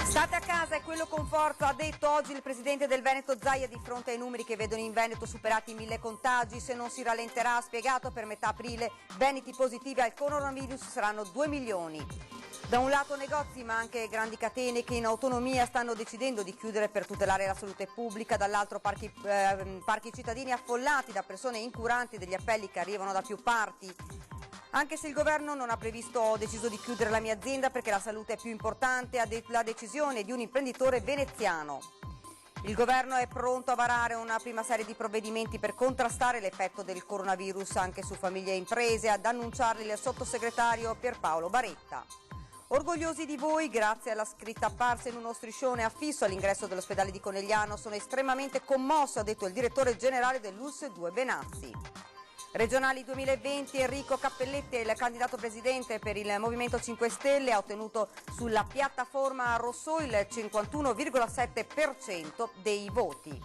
State a casa è quello con forza, ha detto oggi il presidente del Veneto Zaia di fronte ai numeri che vedono in Veneto superati i 1000 contagi. Se non si rallenterà, ha spiegato, per metà aprile veneti positivi al coronavirus saranno 2 milioni. Da un lato negozi ma anche grandi catene che in autonomia stanno decidendo di chiudere per tutelare la salute pubblica, dall'altro parchi cittadini affollati da persone incuranti degli appelli che arrivano da più parti. Anche se il governo non ha deciso di chiudere la mia azienda perché la salute è più importante, la decisione di un imprenditore veneziano. Il governo è pronto a varare una prima serie di provvedimenti per contrastare l'effetto del coronavirus anche su famiglie e imprese, ad annunciarli il sottosegretario Pierpaolo Baretta. Orgogliosi di voi, grazie alla scritta apparsa in uno striscione affisso all'ingresso dell'ospedale di Conegliano, sono estremamente commosso, ha detto il direttore generale dell'ULSS 2 Benassi. Regionali 2020, Enrico Cappelletti è il candidato presidente per il Movimento 5 Stelle, ha ottenuto sulla piattaforma Rousseau il 51,7% dei voti.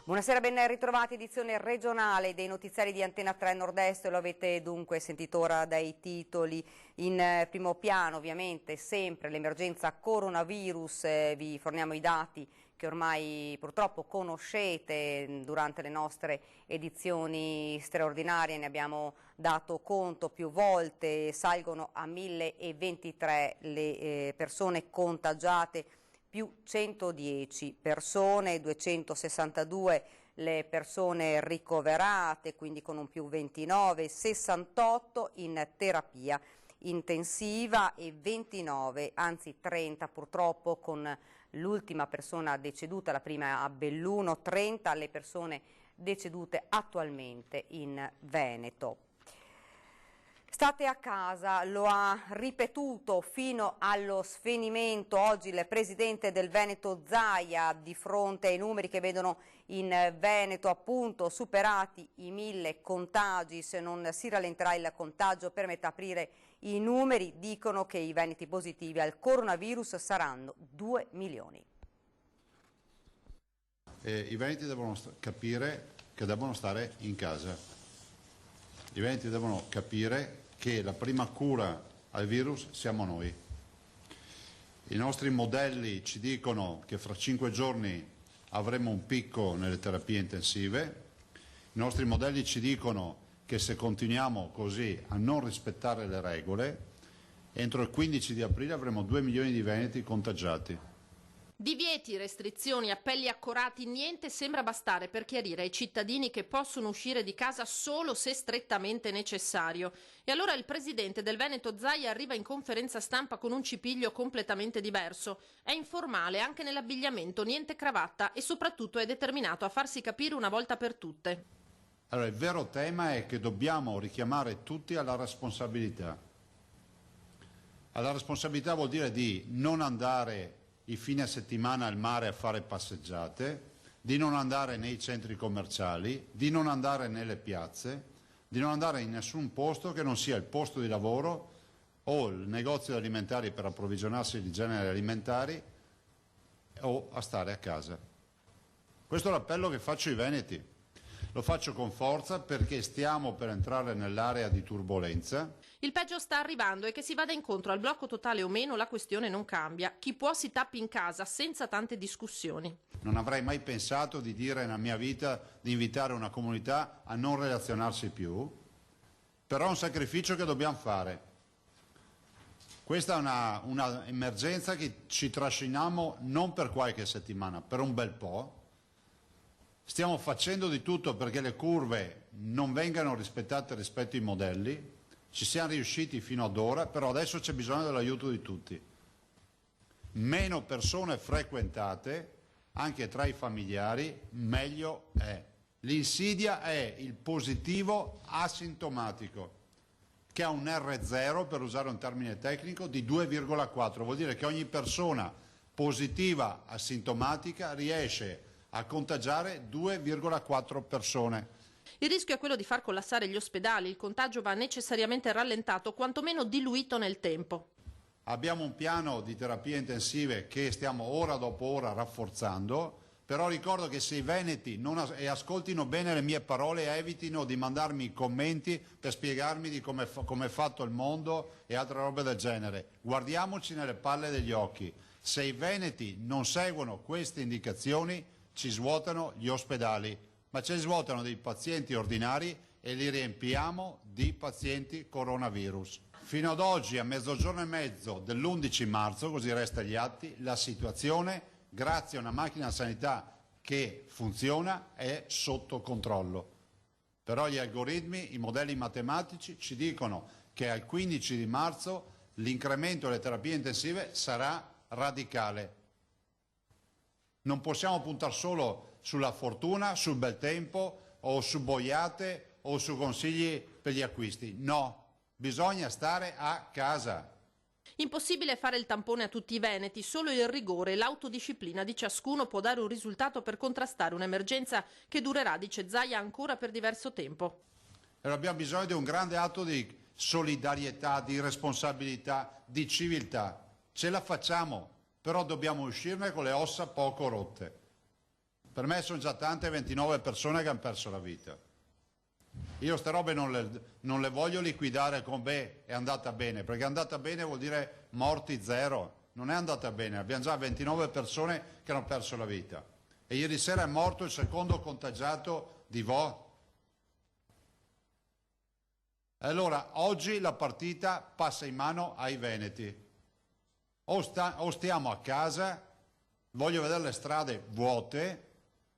Buonasera, ben ritrovati, edizione regionale dei notiziari di Antena 3 Nord-Est, lo avete dunque sentito ora dai titoli. In primo piano ovviamente sempre l'emergenza coronavirus, vi forniamo i dati che ormai purtroppo conoscete durante le nostre edizioni straordinarie, ne abbiamo dato conto più volte, salgono a 1023 le persone contagiate, più 110 persone, 262 le persone ricoverate, quindi con un più 29, 68 in terapia intensiva e 29, anzi 30 purtroppo con l'ultima persona deceduta, la prima a Belluno, 30 le persone decedute attualmente in Veneto. State a casa, lo ha ripetuto fino allo sfinimento oggi il presidente del Veneto Zaia di fronte ai numeri che vedono in Veneto appunto superati i 1000 contagi. Se non si rallenterà il contagio per metà aprile, i numeri dicono che i veneti positivi al coronavirus saranno 2 milioni. I veneti devono capire che devono stare in casa. I veneti devono capire che la prima cura al virus siamo noi. I nostri modelli ci dicono che fra 5 giorni avremo un picco nelle terapie intensive. I nostri modelli ci dicono che se continuiamo così a non rispettare le regole, entro il 15 di aprile avremo 2 milioni di veneti contagiati. Divieti, restrizioni, appelli accorati, niente sembra bastare per chiarire ai cittadini che possono uscire di casa solo se strettamente necessario. E allora il presidente del Veneto Zaia arriva in conferenza stampa con un cipiglio completamente diverso. È informale anche nell'abbigliamento, niente cravatta e soprattutto è determinato a farsi capire una volta per tutte. Allora, il vero tema è che dobbiamo richiamare tutti alla responsabilità. Alla responsabilità vuol dire di non andare i fine settimana al mare a fare passeggiate, di non andare nei centri commerciali, di non andare nelle piazze, di non andare in nessun posto che non sia il posto di lavoro o il negozio alimentari per approvvigionarsi di generi alimentari o a stare a casa. Questo è l'appello che faccio ai veneti. Lo faccio con forza perché stiamo per entrare nell'area di turbolenza. Il peggio sta arrivando e che si vada incontro al blocco totale o meno la questione non cambia. Chi può si tappi in casa senza tante discussioni. Non avrei mai pensato di dire nella mia vita di invitare una comunità a non relazionarsi più, però è un sacrificio che dobbiamo fare. Questa è una emergenza che ci trasciniamo non per qualche settimana, per un bel po'. Stiamo facendo di tutto perché le curve non vengano rispettate rispetto ai modelli, ci siamo riusciti fino ad ora, però adesso c'è bisogno dell'aiuto di tutti. Meno persone frequentate, anche tra i familiari, meglio è. L'insidia è il positivo asintomatico, che ha un R0, per usare un termine tecnico, di 2,4. Vuol dire che ogni persona positiva asintomatica riesce a contagiare 2,4 persone. Il rischio è quello di far collassare gli ospedali, il contagio va necessariamente rallentato, quantomeno diluito nel tempo. Abbiamo un piano di terapie intensive che stiamo ora dopo ora rafforzando, però ricordo che se i veneti e ascoltino bene le mie parole e evitino di mandarmi commenti per spiegarmi di come è fatto il mondo e altre robe del genere. Guardiamoci nelle palle degli occhi. Se i veneti non seguono queste indicazioni ci svuotano gli ospedali, ma ci svuotano dei pazienti ordinari e li riempiamo di pazienti coronavirus. Fino ad oggi, a mezzogiorno e mezzo dell'11 marzo, così resta agli atti, la situazione, grazie a una macchina sanità che funziona, è sotto controllo. Però gli algoritmi, i modelli matematici ci dicono che al 15 di marzo l'incremento delle terapie intensive sarà radicale. Non possiamo puntare solo sulla fortuna, sul bel tempo o su boiate o su consigli per gli acquisti. No, bisogna stare a casa. Impossibile fare il tampone a tutti i veneti, solo il rigore e l'autodisciplina di ciascuno può dare un risultato per contrastare un'emergenza che durerà, dice Zaia, ancora per diverso tempo. Abbiamo bisogno di un grande atto di solidarietà, di responsabilità, di civiltà. Ce la facciamo, però dobbiamo uscirne con le ossa poco rotte. Per me sono già tante 29 persone che hanno perso la vita. Io ste robe non le voglio liquidare con è andata bene, perché è andata bene vuol dire morti zero. Non è andata bene, abbiamo già 29 persone che hanno perso la vita. E ieri sera è morto il secondo contagiato di Vo. Allora, oggi la partita passa in mano ai veneti. O stiamo a casa, voglio vedere le strade vuote,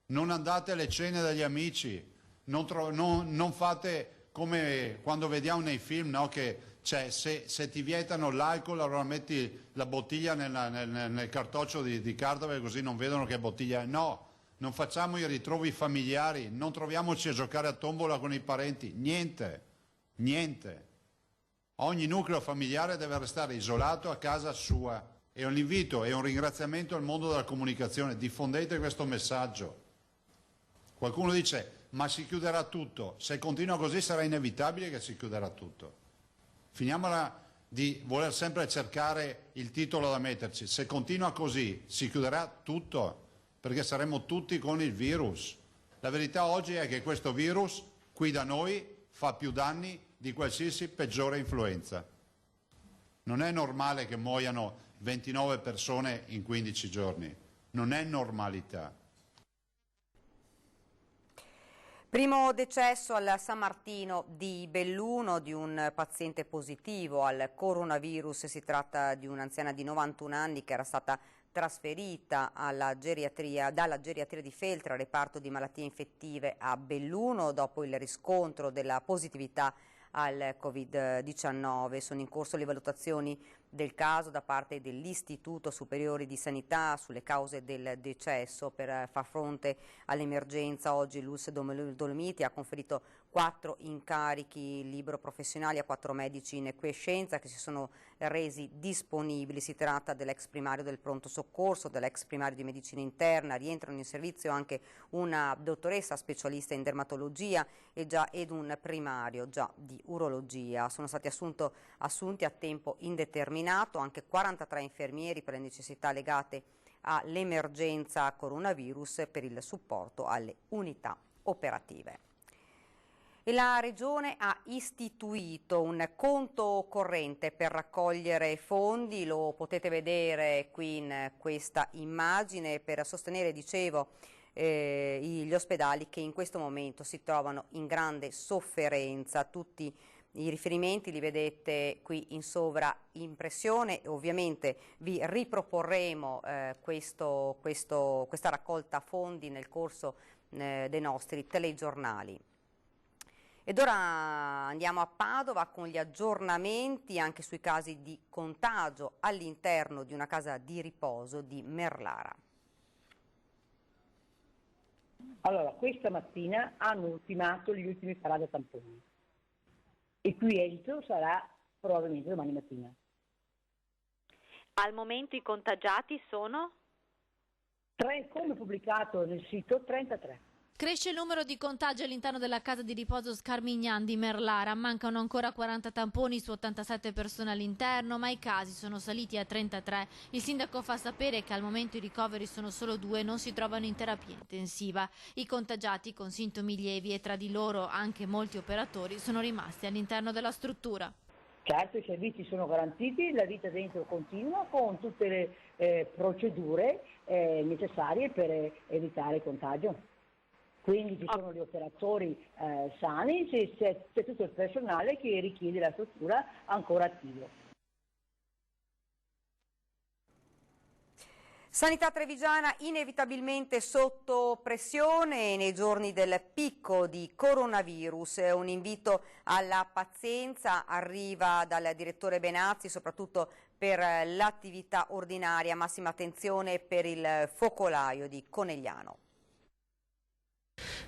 non andate alle cene degli amici, non fate come quando vediamo nei film, no? Che se ti vietano l'alcol allora metti la bottiglia nel cartoccio di carta così non vedono che bottiglia è. No, non facciamo i ritrovi familiari, non troviamoci a giocare a tombola con i parenti, niente. Ogni nucleo familiare deve restare isolato a casa sua. E un invito e un ringraziamento al mondo della comunicazione, diffondete questo messaggio. Qualcuno dice, ma si chiuderà tutto. Se continua così sarà inevitabile che si chiuderà tutto. Finiamola di voler sempre cercare il titolo da metterci. Se continua così si chiuderà tutto, perché saremo tutti con il virus. La verità oggi è che questo virus qui da noi fa più danni di qualsiasi peggiore influenza. Non è normale che muoiano 29 persone in 15 giorni. Non è normalità. Primo decesso al San Martino di Belluno di un paziente positivo al coronavirus. Si tratta di un'anziana di 91 anni che era stata trasferita dalla geriatria di Feltre al reparto di malattie infettive a Belluno dopo il riscontro della positività al Covid-19. Sono in corso le valutazioni del caso da parte dell'Istituto Superiore di Sanità sulle cause del decesso. Per far fronte all'emergenza oggi l'ULSS Dolomiti ha conferito 4 incarichi libero professionali a 4 medici in quiescenza che si sono resi disponibili. Si tratta dell'ex primario del pronto soccorso, dell'ex primario di medicina interna. Rientrano in servizio anche una dottoressa specialista in dermatologia ed un primario già di urologia. Sono stati assunti a tempo indeterminato anche 43 infermieri per le necessità legate all'emergenza coronavirus per il supporto alle unità operative. E la Regione ha istituito un conto corrente per raccogliere fondi, lo potete vedere qui in questa immagine, per sostenere, dicevo, gli ospedali che in questo momento si trovano in grande sofferenza. Tutti i riferimenti li vedete qui in sovraimpressione. Ovviamente vi riproporremo questa raccolta fondi nel corso dei nostri telegiornali. Ed ora andiamo a Padova con gli aggiornamenti anche sui casi di contagio all'interno di una casa di riposo di Merlara. Allora, questa mattina hanno ultimato gli ultimi parate tamponi. Il cui esito sarà probabilmente domani mattina. Al momento i contagiati sono? Come pubblicato nel sito, 33. Cresce il numero di contagi all'interno della casa di riposo Scarmignan di Merlara. Mancano ancora 40 tamponi su 87 persone all'interno, ma i casi sono saliti a 33. Il sindaco fa sapere che al momento i ricoveri sono solo 2 e non si trovano in terapia intensiva. I contagiati con sintomi lievi e tra di loro anche molti operatori sono rimasti all'interno della struttura. Certo, i servizi sono garantiti, la vita dentro continua con tutte le procedure necessarie per evitare il contagio. Quindi ci sono gli operatori sani, c'è tutto il personale che richiede la struttura ancora attivo. Sanità trevigiana inevitabilmente sotto pressione nei giorni del picco di coronavirus. Un invito alla pazienza arriva dal direttore Benazzi, soprattutto per l'attività ordinaria. Massima attenzione per il focolaio di Conegliano.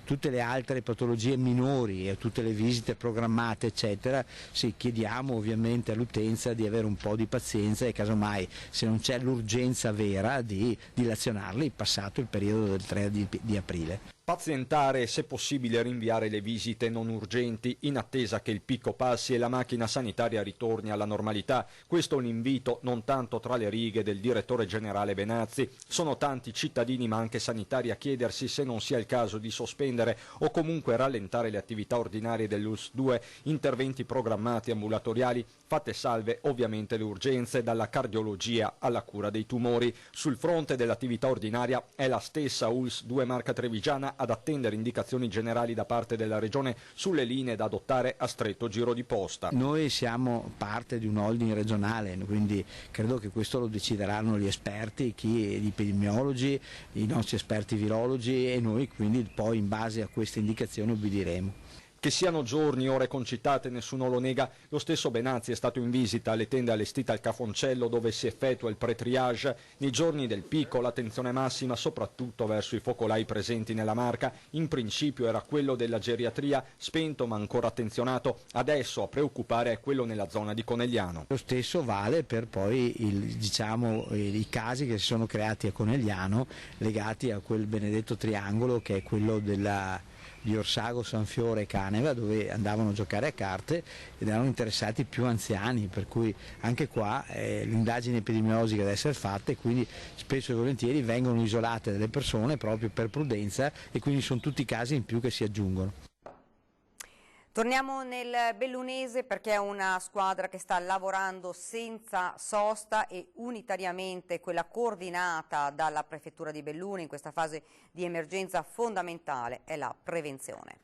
Tutte le altre patologie minori e tutte le visite programmate eccetera, sì, chiediamo ovviamente all'utenza di avere un po' di pazienza e casomai se non c'è l'urgenza vera di dilazionarli passato il periodo del 3 di aprile. Pazientare e se possibile rinviare le visite non urgenti in attesa che il picco passi e la macchina sanitaria ritorni alla normalità. Questo è un invito non tanto tra le righe del direttore generale Benazzi. Sono tanti cittadini ma anche sanitari a chiedersi se non sia il caso di sospendere o comunque rallentare le attività ordinarie dell'ULSS 2, interventi programmati ambulatoriali, fatte salve ovviamente le urgenze dalla cardiologia alla cura dei tumori. Sul fronte dell'attività ordinaria è la stessa ULSS 2 Marca Trevigiana ad attendere indicazioni generali da parte della Regione sulle linee da adottare a stretto giro di posta. Noi siamo parte di un holding regionale, quindi credo che questo lo decideranno gli esperti, gli epidemiologi, i nostri esperti virologi e noi quindi poi in base a queste indicazioni ubbidiremo. Che siano giorni, ore concitate, nessuno lo nega. Lo stesso Benazzi è stato in visita alle tende allestite al Cafoncello dove si effettua il pre-triage. Nei giorni del picco l'attenzione massima soprattutto verso i focolai presenti nella Marca. In principio era quello della geriatria, spento ma ancora attenzionato. Adesso a preoccupare è quello nella zona di Conegliano. Lo stesso vale per poi i casi che si sono creati a Conegliano legati a quel benedetto triangolo che è quello di Orsago, Sanfiore e Caneva, dove andavano a giocare a carte ed erano interessati più anziani, per cui anche qua l'indagine epidemiologica deve essere fatta e quindi spesso e volentieri vengono isolate delle persone proprio per prudenza e quindi sono tutti casi in più che si aggiungono. Torniamo nel bellunese perché è una squadra che sta lavorando senza sosta e unitariamente, quella coordinata dalla Prefettura di Belluno in questa fase di emergenza fondamentale è la prevenzione.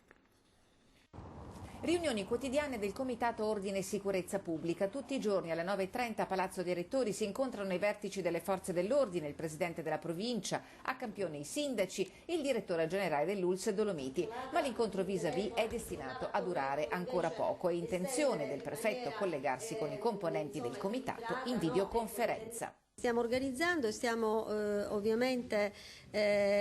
Riunioni quotidiane del Comitato Ordine e Sicurezza Pubblica. Tutti i giorni alle 9:30 a Palazzo dei Rettori si incontrano i vertici delle forze dell'ordine, il presidente della provincia, a Campione i sindaci, il direttore generale dell'ULSS Dolomiti. Ma l'incontro vis-à-vis è destinato a durare ancora poco. È intenzione del prefetto collegarsi con i componenti del comitato in videoconferenza. Stiamo organizzando e stiamo ovviamente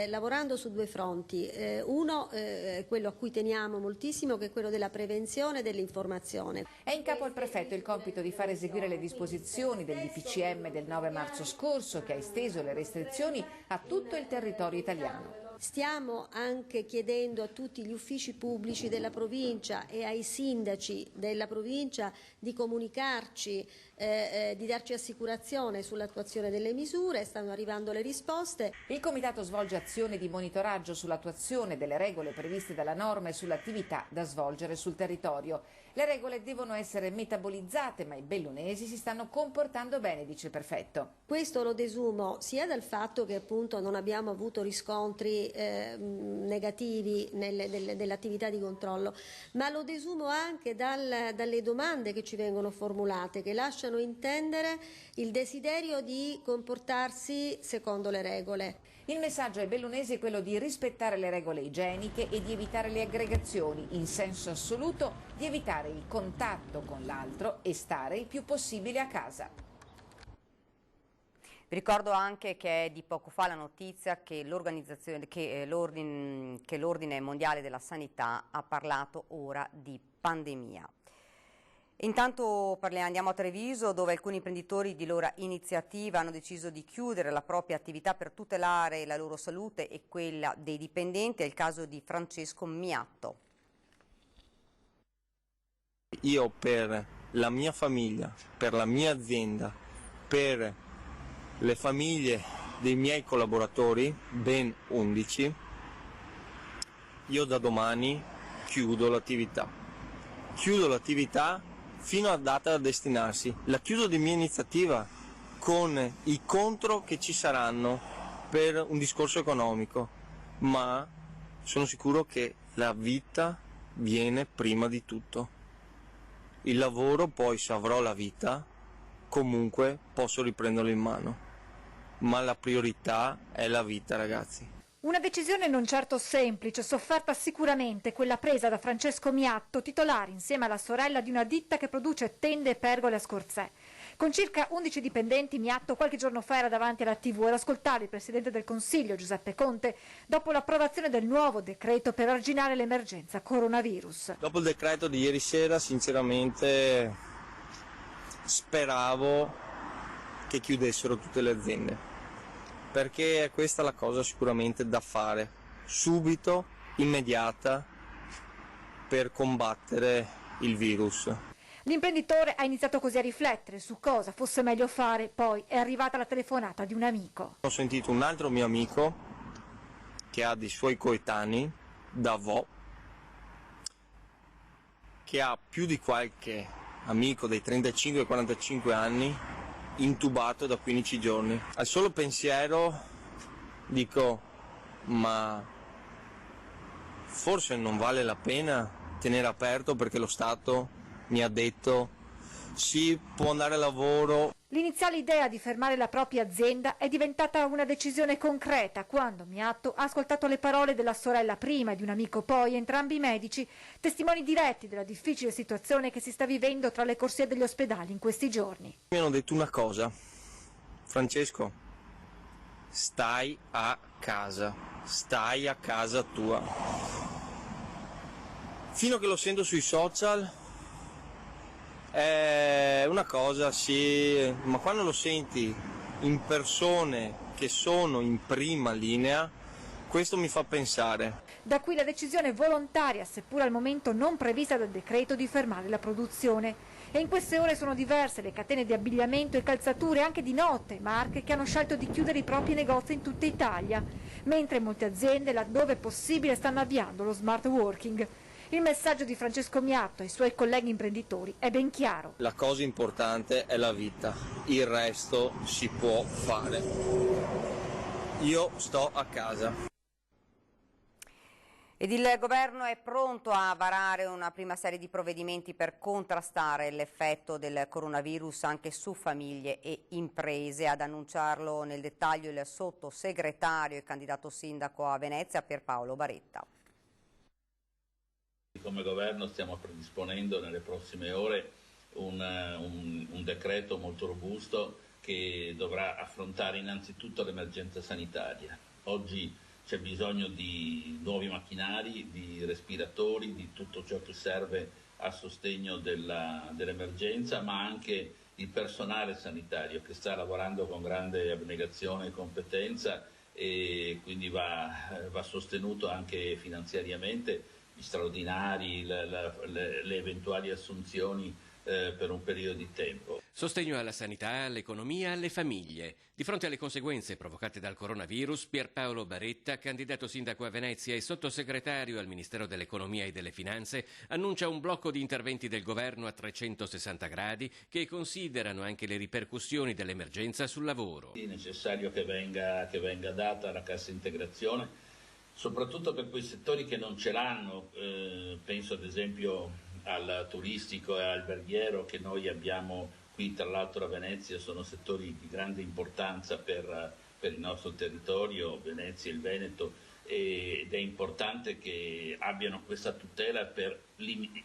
lavorando su due fronti. Uno è quello a cui teniamo moltissimo, che è quello della prevenzione e dell'informazione. È in capo al prefetto il compito di far eseguire le disposizioni del DPCM del 9 marzo scorso, che ha esteso le restrizioni a tutto il territorio italiano. Stiamo anche chiedendo a tutti gli uffici pubblici della provincia e ai sindaci della provincia di comunicarci, di darci assicurazione sull'attuazione delle misure. Stanno arrivando le risposte. Il Comitato svolge azioni di monitoraggio sull'attuazione delle regole previste dalla norma e sull'attività da svolgere sul territorio. Le regole devono essere metabolizzate, ma i bellunesi si stanno comportando bene, dice il prefetto. Questo lo desumo sia dal fatto che appunto non abbiamo avuto riscontri negativi nell'attività di controllo, ma lo desumo anche dalle domande che ci vengono formulate, che lasciano intendere il desiderio di comportarsi secondo le regole. Il messaggio ai bellunesi è quello di rispettare le regole igieniche e di evitare le aggregazioni, in senso assoluto di evitare il contatto con l'altro e stare il più possibile a casa. Vi ricordo anche che è di poco fa la notizia che l'Ordine Mondiale della Sanità ha parlato ora di pandemia. Intanto andiamo a Treviso, dove alcuni imprenditori di loro iniziativa hanno deciso di chiudere la propria attività per tutelare la loro salute e quella dei dipendenti. È il caso di Francesco Miatto. Io per la mia famiglia, per la mia azienda, per le famiglie dei miei collaboratori, ben 11, io da domani chiudo l'attività. Chiudo l'attività fino a data da destinarsi. La chiudo di mia iniziativa con i contro che ci saranno per un discorso economico, ma sono sicuro che la vita viene prima di tutto. Il lavoro poi, se avrò la vita, comunque posso riprenderlo in mano, ma la priorità è la vita, ragazzi. Una decisione non certo semplice, sofferta sicuramente quella presa da Francesco Miatto, titolare insieme alla sorella di una ditta che produce tende e pergole a Scorzè. Con circa 11 dipendenti, Miatto qualche giorno fa era davanti alla TV ad ascoltare il Presidente del Consiglio, Giuseppe Conte, dopo l'approvazione del nuovo decreto per arginare l'emergenza coronavirus. Dopo il decreto di ieri sera, sinceramente, speravo che chiudessero tutte le aziende, perché è questa la cosa sicuramente da fare, subito, immediata, per combattere il virus. L'imprenditore ha iniziato così a riflettere su cosa fosse meglio fare, poi è arrivata la telefonata di un amico. Ho sentito un altro mio amico, che ha dei suoi coetanei, da Vo, che ha più di qualche amico dei 35-45 anni, intubato da 15 giorni. Al solo pensiero dico, ma forse non vale la pena tenere aperto, perché lo Stato mi ha detto sì, può andare a lavoro. L'iniziale idea di fermare la propria azienda è diventata una decisione concreta quando Miatto ha ascoltato le parole della sorella prima e di un amico poi, entrambi medici, testimoni diretti della difficile situazione che si sta vivendo tra le corsie degli ospedali in questi giorni. Mi hanno detto una cosa: Francesco, stai a casa tua. Fino a che lo sento sui social è una cosa, sì, ma quando lo senti in persone che sono in prima linea, questo mi fa pensare. Da qui la decisione volontaria, seppur al momento non prevista dal decreto, di fermare la produzione. E in queste ore sono diverse le catene di abbigliamento e calzature, anche di notte, marche che hanno scelto di chiudere i propri negozi in tutta Italia, mentre molte aziende, laddove possibile, stanno avviando lo smart working. Il messaggio di Francesco Miatto ai suoi colleghi imprenditori è ben chiaro. La cosa importante è la vita, il resto si può fare. Io sto a casa. Ed il governo è pronto a varare una prima serie di provvedimenti per contrastare l'effetto del coronavirus anche su famiglie e imprese. Ad annunciarlo nel dettaglio il sottosegretario e candidato sindaco a Venezia Pierpaolo Baretta. Come governo stiamo predisponendo nelle prossime ore un decreto molto robusto che dovrà affrontare innanzitutto l'emergenza sanitaria. Oggi c'è bisogno di nuovi macchinari, di respiratori, di tutto ciò che serve a sostegno dell'emergenza, ma anche il personale sanitario che sta lavorando con grande abnegazione e competenza, e quindi va sostenuto anche finanziariamente, gli straordinari, le eventuali assunzioni per un periodo di tempo. Sostegno alla sanità, all'economia, alle famiglie. Di fronte alle conseguenze provocate dal coronavirus, Pierpaolo Baretta, candidato sindaco a Venezia e sottosegretario al Ministero dell'Economia e delle Finanze, annuncia un blocco di interventi del governo a 360 gradi che considerano anche le ripercussioni dell'emergenza sul lavoro. È necessario che venga data la cassa integrazione, soprattutto per quei settori che non ce l'hanno, penso ad esempio al turistico e alberghiero che noi abbiamo qui, tra l'altro a Venezia, sono settori di grande importanza per il nostro territorio, Venezia e il Veneto, ed è importante che abbiano questa tutela per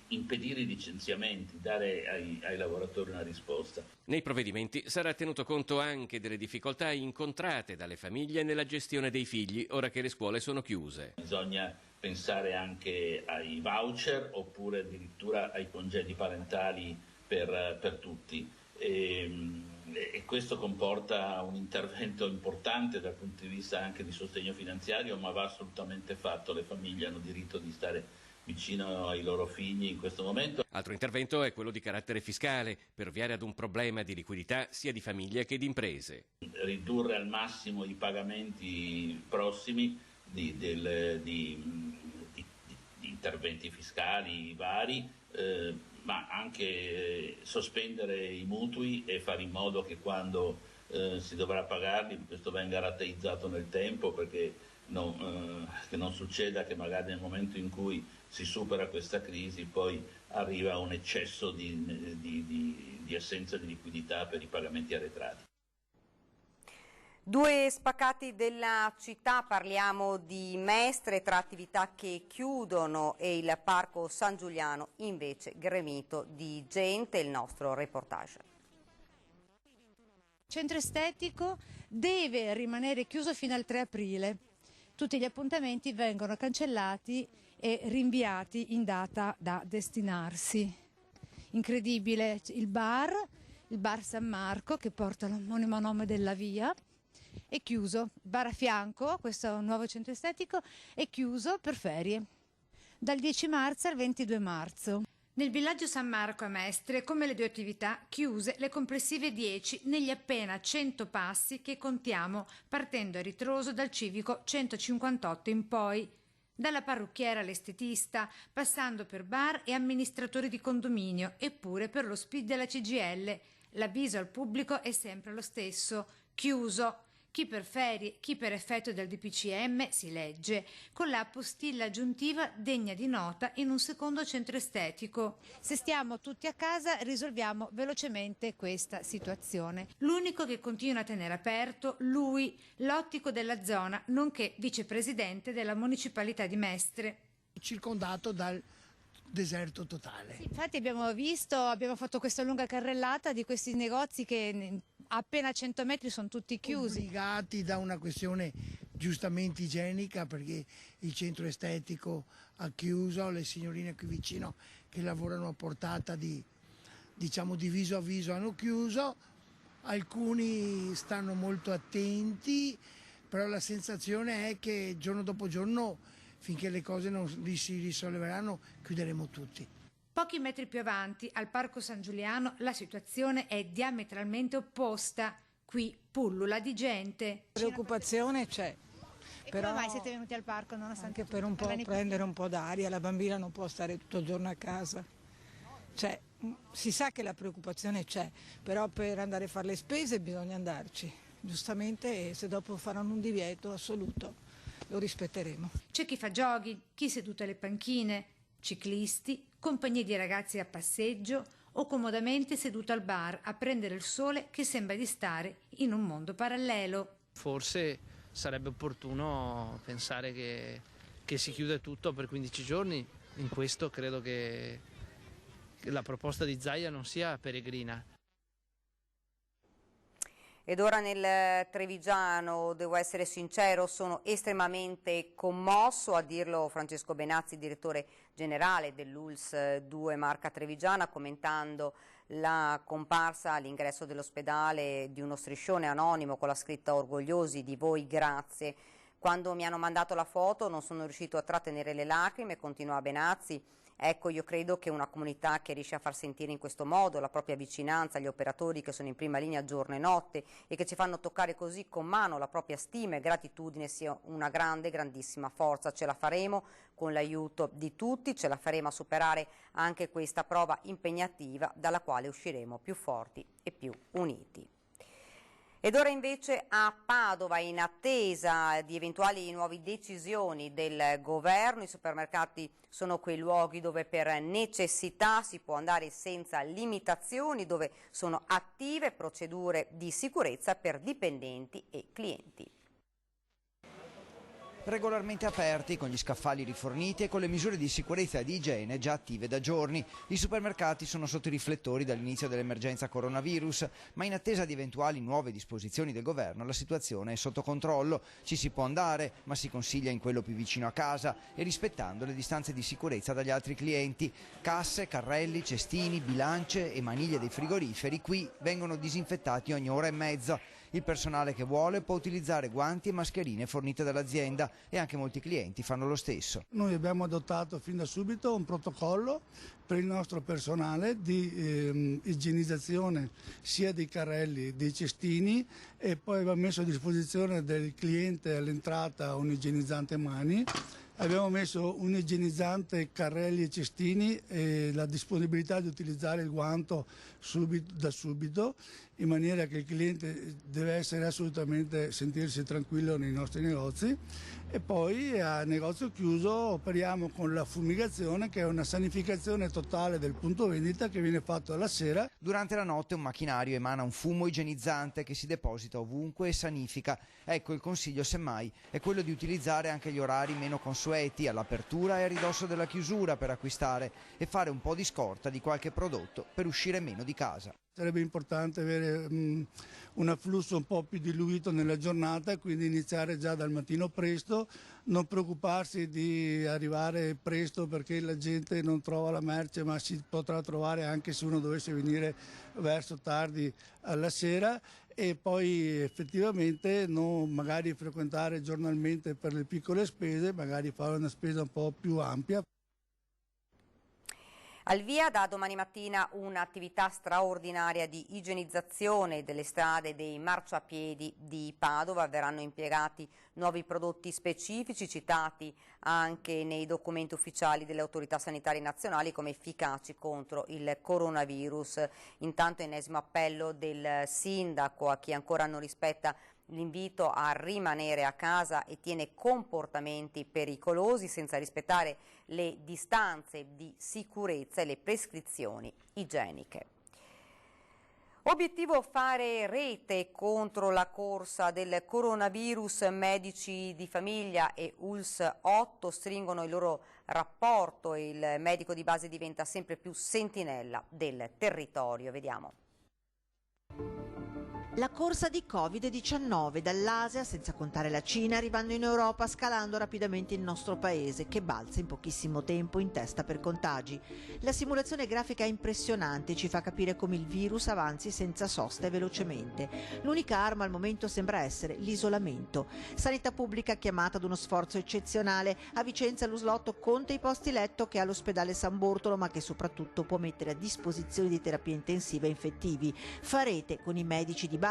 impedire i licenziamenti, dare ai lavoratori una risposta. Nei provvedimenti sarà tenuto conto anche delle difficoltà incontrate dalle famiglie nella gestione dei figli, ora che le scuole sono chiuse. Bisogna pensare anche ai voucher oppure addirittura ai congedi parentali per tutti. E questo comporta un intervento importante dal punto di vista anche di sostegno finanziario, ma va assolutamente fatto. Le famiglie hanno diritto di stare vicino ai loro figli in questo momento. Altro intervento è quello di carattere fiscale, per ovviare ad un problema di liquidità sia di famiglie che di imprese. Ridurre al massimo i pagamenti prossimi di interventi fiscali vari, ma anche sospendere i mutui e fare in modo che quando si dovrà pagarli questo venga rateizzato nel tempo, perché che non succeda che magari nel momento in cui si supera questa crisi poi arriva un eccesso di assenza di liquidità per i pagamenti arretrati. Due spaccati della città, parliamo di Mestre, tra attività che chiudono e il Parco San Giuliano invece gremito di gente. Il nostro reportage. Il centro estetico deve rimanere chiuso fino al 3 aprile. Tutti gli appuntamenti vengono cancellati e rinviati in data da destinarsi. Incredibile, il bar San Marco, che porta l'omonimo nome della via, è chiuso. Il bar a fianco, questo nuovo centro estetico, è chiuso per ferie, dal 10 marzo al 22 marzo. Nel villaggio San Marco a Mestre, come le due attività, chiuse le complessive 10 negli appena 100 passi che contiamo, partendo a ritroso dal civico 158 in poi. Dalla parrucchiera all'estetista, passando per bar e amministratori di condominio, eppure per lo SPID della CGIL. L'avviso al pubblico è sempre lo stesso: chiuso. Chi per ferie, chi per effetto del DPCM, si legge, con la postilla aggiuntiva degna di nota in un secondo centro estetico. Se stiamo tutti a casa risolviamo velocemente questa situazione. L'unico che continua a tenere aperto, lui, l'ottico della zona, nonché vicepresidente della municipalità di Mestre. Circondato dal deserto totale. Sì, infatti abbiamo fatto questa lunga carrellata di questi negozi che appena 100 metri sono tutti chiusi. Obbligati da una questione giustamente igienica, perché il centro estetico ha chiuso, le signorine qui vicino che lavorano a portata di viso a viso hanno chiuso, alcuni stanno molto attenti, però la sensazione è che giorno dopo giorno, finché le cose non si risolleveranno, chiuderemo tutti. Pochi metri più avanti, al Parco San Giuliano, la situazione è diametralmente opposta. Qui pullula di gente. Preoccupazione c'è. Però come mai siete venuti al parco nonostante anche per un po' prendere un po' d'aria, la bambina non può stare tutto il giorno a casa. Si sa che la preoccupazione c'è, però per andare a fare le spese bisogna andarci. Giustamente, se dopo faranno un divieto assoluto lo rispetteremo. C'è chi fa jogging, chi seduto alle panchine, ciclisti, compagnie di ragazzi a passeggio o comodamente seduto al bar a prendere il sole, che sembra di stare in un mondo parallelo. Forse sarebbe opportuno pensare che si chiude tutto per 15 giorni. In questo credo che la proposta di Zaia non sia peregrina. Ed ora nel Trevigiano, devo essere sincero, sono estremamente commosso, a dirlo Francesco Benazzi, direttore generale dell'ULSS 2 Marca Trevigiana, commentando la comparsa all'ingresso dell'ospedale di uno striscione anonimo con la scritta "Orgogliosi di voi, grazie". Quando mi hanno mandato la foto non sono riuscito a trattenere le lacrime, continua Benazzi. Ecco, io credo che una comunità che riesce a far sentire in questo modo la propria vicinanza agli operatori che sono in prima linea giorno e notte e che ci fanno toccare così con mano la propria stima e gratitudine sia una grandissima forza. Ce la faremo con l'aiuto di tutti, ce la faremo a superare anche questa prova impegnativa dalla quale usciremo più forti e più uniti. Ed ora invece a Padova, in attesa di eventuali nuove decisioni del governo, i supermercati sono quei luoghi dove per necessità si può andare senza limitazioni, dove sono attive procedure di sicurezza per dipendenti e clienti. regolarmente aperti, con gli scaffali riforniti e con le misure di sicurezza e di igiene già attive da giorni. I supermercati sono sotto i riflettori dall'inizio dell'emergenza coronavirus, ma in attesa di eventuali nuove disposizioni del governo la situazione è sotto controllo. Ci si può andare, ma si consiglia in quello più vicino a casa e rispettando le distanze di sicurezza dagli altri clienti. Casse, carrelli, cestini, bilance e maniglie dei frigoriferi qui vengono disinfettati ogni ora e mezza. Il personale che vuole può utilizzare guanti e mascherine fornite dall'azienda e anche molti clienti fanno lo stesso. Noi abbiamo adottato fin da subito un protocollo per il nostro personale di igienizzazione sia dei carrelli, dei cestini, e poi abbiamo messo a disposizione del cliente all'entrata un igienizzante mani. Abbiamo messo un igienizzante carrelli e cestini e la disponibilità di utilizzare il guanto da subito, in maniera che il cliente deve essere assolutamente sentirsi tranquillo nei nostri negozi. E poi a negozio chiuso operiamo con la fumigazione, che è una sanificazione totale del punto vendita che viene fatto alla sera. Durante la notte un macchinario emana un fumo igienizzante che si deposita ovunque e sanifica. Ecco, il consiglio semmai è quello di utilizzare anche gli orari meno consueti, all'apertura e a ridosso della chiusura, per acquistare e fare un po' di scorta di qualche prodotto per uscire meno di casa. Sarebbe importante avere un afflusso un po' più diluito nella giornata, quindi iniziare già dal mattino presto, non preoccuparsi di arrivare presto perché la gente non trova la merce, ma si potrà trovare anche se uno dovesse venire verso tardi alla sera, e poi effettivamente non magari frequentare giornalmente per le piccole spese, magari fare una spesa un po' più ampia. Al via da domani mattina un'attività straordinaria di igienizzazione delle strade e dei marciapiedi di Padova. Verranno impiegati nuovi prodotti specifici citati anche nei documenti ufficiali delle autorità sanitarie nazionali come efficaci contro il coronavirus. Intanto ennesimo appello del sindaco a chi ancora non rispetta l'invito a rimanere a casa e tiene comportamenti pericolosi senza rispettare le distanze di sicurezza e le prescrizioni igieniche. Obiettivo: fare rete contro la corsa del coronavirus. Medici di famiglia e ULS 8 stringono il loro rapporto e il medico di base diventa sempre più sentinella del territorio. Vediamo. La corsa di Covid-19 dall'Asia, senza contare la Cina, arrivando in Europa, scalando rapidamente il nostro paese, che balza in pochissimo tempo in testa per contagi. La simulazione grafica è impressionante e ci fa capire come il virus avanzi senza sosta e velocemente. L'unica arma al momento sembra essere l'isolamento. Sanità pubblica chiamata ad uno sforzo eccezionale. A Vicenza l'USL conta i posti letto che ha l'ospedale San Bortolo, ma che soprattutto può mettere a disposizione di terapia intensiva e infettivi. Fa rete con i medici di base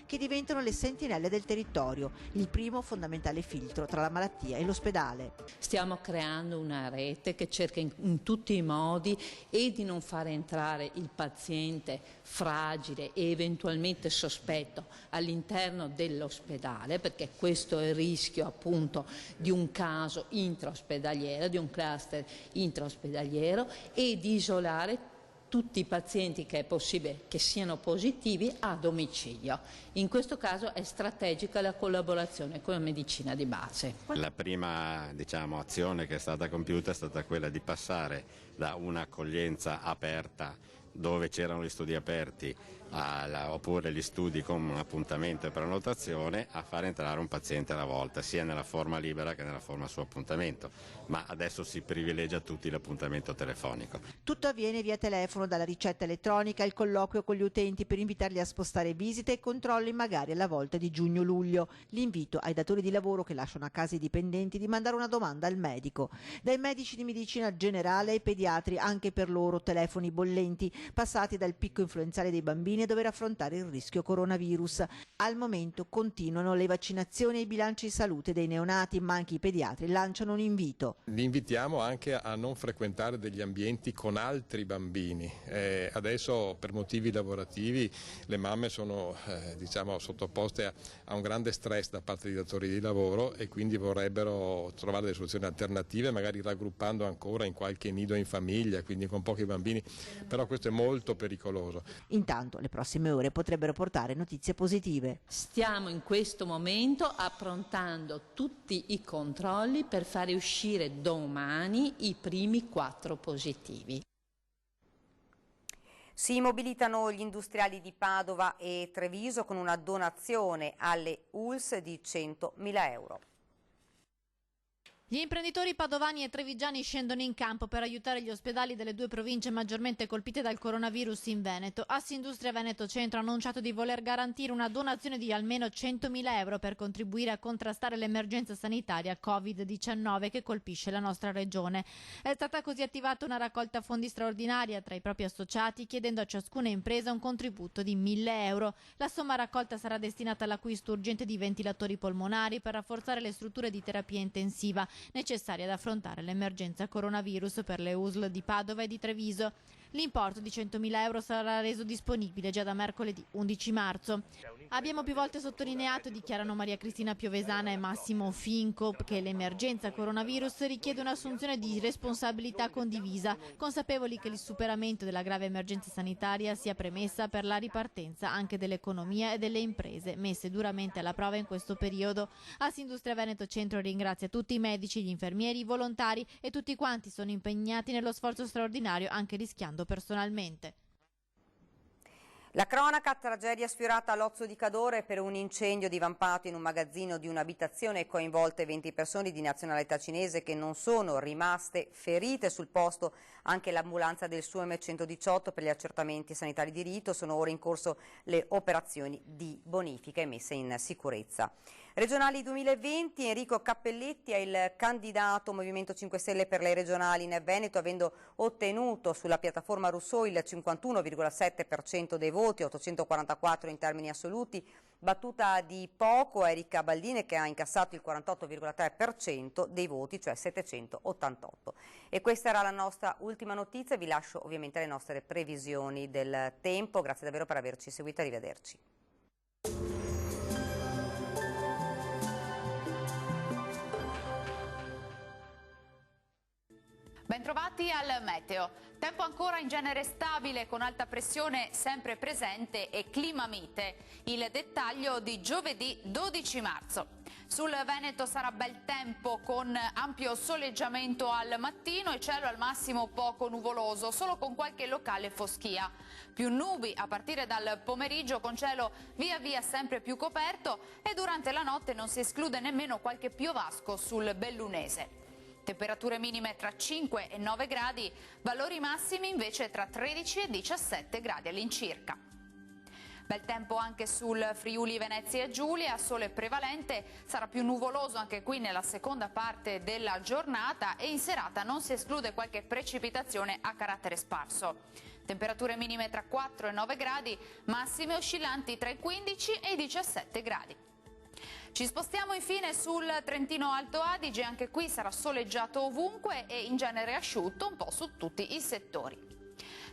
che diventano le sentinelle del territorio, il primo fondamentale filtro tra la malattia e l'ospedale. Stiamo creando una rete che cerca in tutti i modi e di non fare entrare il paziente fragile e eventualmente sospetto all'interno dell'ospedale, perché questo è il rischio appunto di un caso intraospedaliero, di un cluster intraospedaliero, e di isolare tutti i pazienti che è possibile che siano positivi a domicilio. In questo caso è strategica la collaborazione con la medicina di base. La prima azione che è stata compiuta è stata quella di passare da un'accoglienza aperta, dove c'erano gli studi aperti, oppure gli studi con un appuntamento e prenotazione, a far entrare un paziente alla volta, sia nella forma libera che nella forma su appuntamento, ma adesso si privilegia tutti l'appuntamento telefonico. Tutto avviene via telefono, dalla ricetta elettronica al colloquio con gli utenti per invitarli a spostare visite e controlli magari alla volta di giugno-luglio. L'invito ai datori di lavoro che lasciano a casa i dipendenti di mandare una domanda al medico. Dai medici di medicina generale ai pediatri, anche per loro telefoni bollenti, passati dal picco influenzale dei bambini a dover affrontare il rischio coronavirus. Al momento continuano le vaccinazioni e i bilanci di salute dei neonati, ma anche i pediatri lanciano un invito. Li invitiamo anche a non frequentare degli ambienti con altri bambini. Adesso per motivi lavorativi le mamme sono sottoposte a un grande stress da parte dei datori di lavoro e quindi vorrebbero trovare delle soluzioni alternative, magari raggruppando ancora in qualche nido in famiglia, quindi con pochi bambini, però questo è molto pericoloso. Intanto le prossime ore potrebbero portare notizie positive. Stiamo in questo momento approntando tutti i controlli per fare uscire domani i primi 4 positivi. Si mobilitano gli industriali di Padova e Treviso con una donazione alle ULSS di 100.000 euro. Gli imprenditori padovani e trevigiani scendono in campo per aiutare gli ospedali delle 2 province maggiormente colpite dal coronavirus in Veneto. Assindustria Veneto Centro ha annunciato di voler garantire una donazione di almeno 100.000 euro per contribuire a contrastare l'emergenza sanitaria Covid-19 che colpisce la nostra regione. È stata così attivata una raccolta fondi straordinaria tra i propri associati, chiedendo a ciascuna impresa un contributo di 1.000 euro. La somma raccolta sarà destinata all'acquisto urgente di ventilatori polmonari per rafforzare le strutture di terapia intensiva necessarie ad affrontare l'emergenza coronavirus per le USL di Padova e di Treviso. L'importo di 100.000 euro sarà reso disponibile già da mercoledì 11 marzo. Abbiamo più volte sottolineato, dichiarano Maria Cristina Piovesana e Massimo Finco, che l'emergenza coronavirus richiede un'assunzione di responsabilità condivisa, consapevoli che il superamento della grave emergenza sanitaria sia premessa per la ripartenza anche dell'economia e delle imprese messe duramente alla prova in questo periodo. Assindustria Veneto Centro ringrazia tutti i medici, gli infermieri, i volontari e tutti quanti sono impegnati nello sforzo straordinario, anche rischiando personalmente. La cronaca, tragedia sfiorata all'Ozzo di Cadore per un incendio divampato in un magazzino di un'abitazione, coinvolte 20 persone di nazionalità cinese che non sono rimaste ferite. Sul posto anche l'ambulanza del SUEM 118 per gli accertamenti sanitari di rito. Sono ora in corso le operazioni di bonifica e messa in sicurezza. Regionali 2020, Enrico Cappelletti è il candidato Movimento 5 Stelle per le regionali in Veneto, avendo ottenuto sulla piattaforma Rousseau il 51,7% dei voti, 844 in termini assoluti, battuta di poco Erika Baldini che ha incassato il 48,3% dei voti, cioè 788. E questa era la nostra ultima notizia, vi lascio ovviamente le nostre previsioni del tempo, grazie davvero per averci seguito, arrivederci. Bentrovati al meteo. Tempo ancora in genere stabile con alta pressione sempre presente e clima mite. Il dettaglio di giovedì 12 marzo. Sul Veneto sarà bel tempo con ampio soleggiamento al mattino e cielo al massimo poco nuvoloso, solo con qualche locale foschia. Più nubi a partire dal pomeriggio con cielo via via sempre più coperto e durante la notte non si esclude nemmeno qualche piovasco sul Bellunese. Temperature minime tra 5 e 9 gradi, valori massimi invece tra 13 e 17 gradi all'incirca. Bel tempo anche sul Friuli Venezia e Giulia, sole prevalente, sarà più nuvoloso anche qui nella seconda parte della giornata e in serata non si esclude qualche precipitazione a carattere sparso. Temperature minime tra 4 e 9 gradi, massime oscillanti tra i 15 e i 17 gradi. Ci spostiamo infine sul Trentino Alto Adige, anche qui sarà soleggiato ovunque e in genere asciutto un po' su tutti i settori.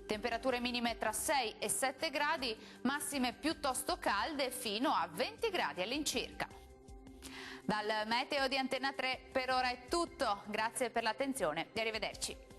Temperature minime tra 6 e 7 gradi, massime piuttosto calde fino a 20 gradi all'incirca. Dal meteo di Antena 3 per ora è tutto, grazie per l'attenzione e arrivederci.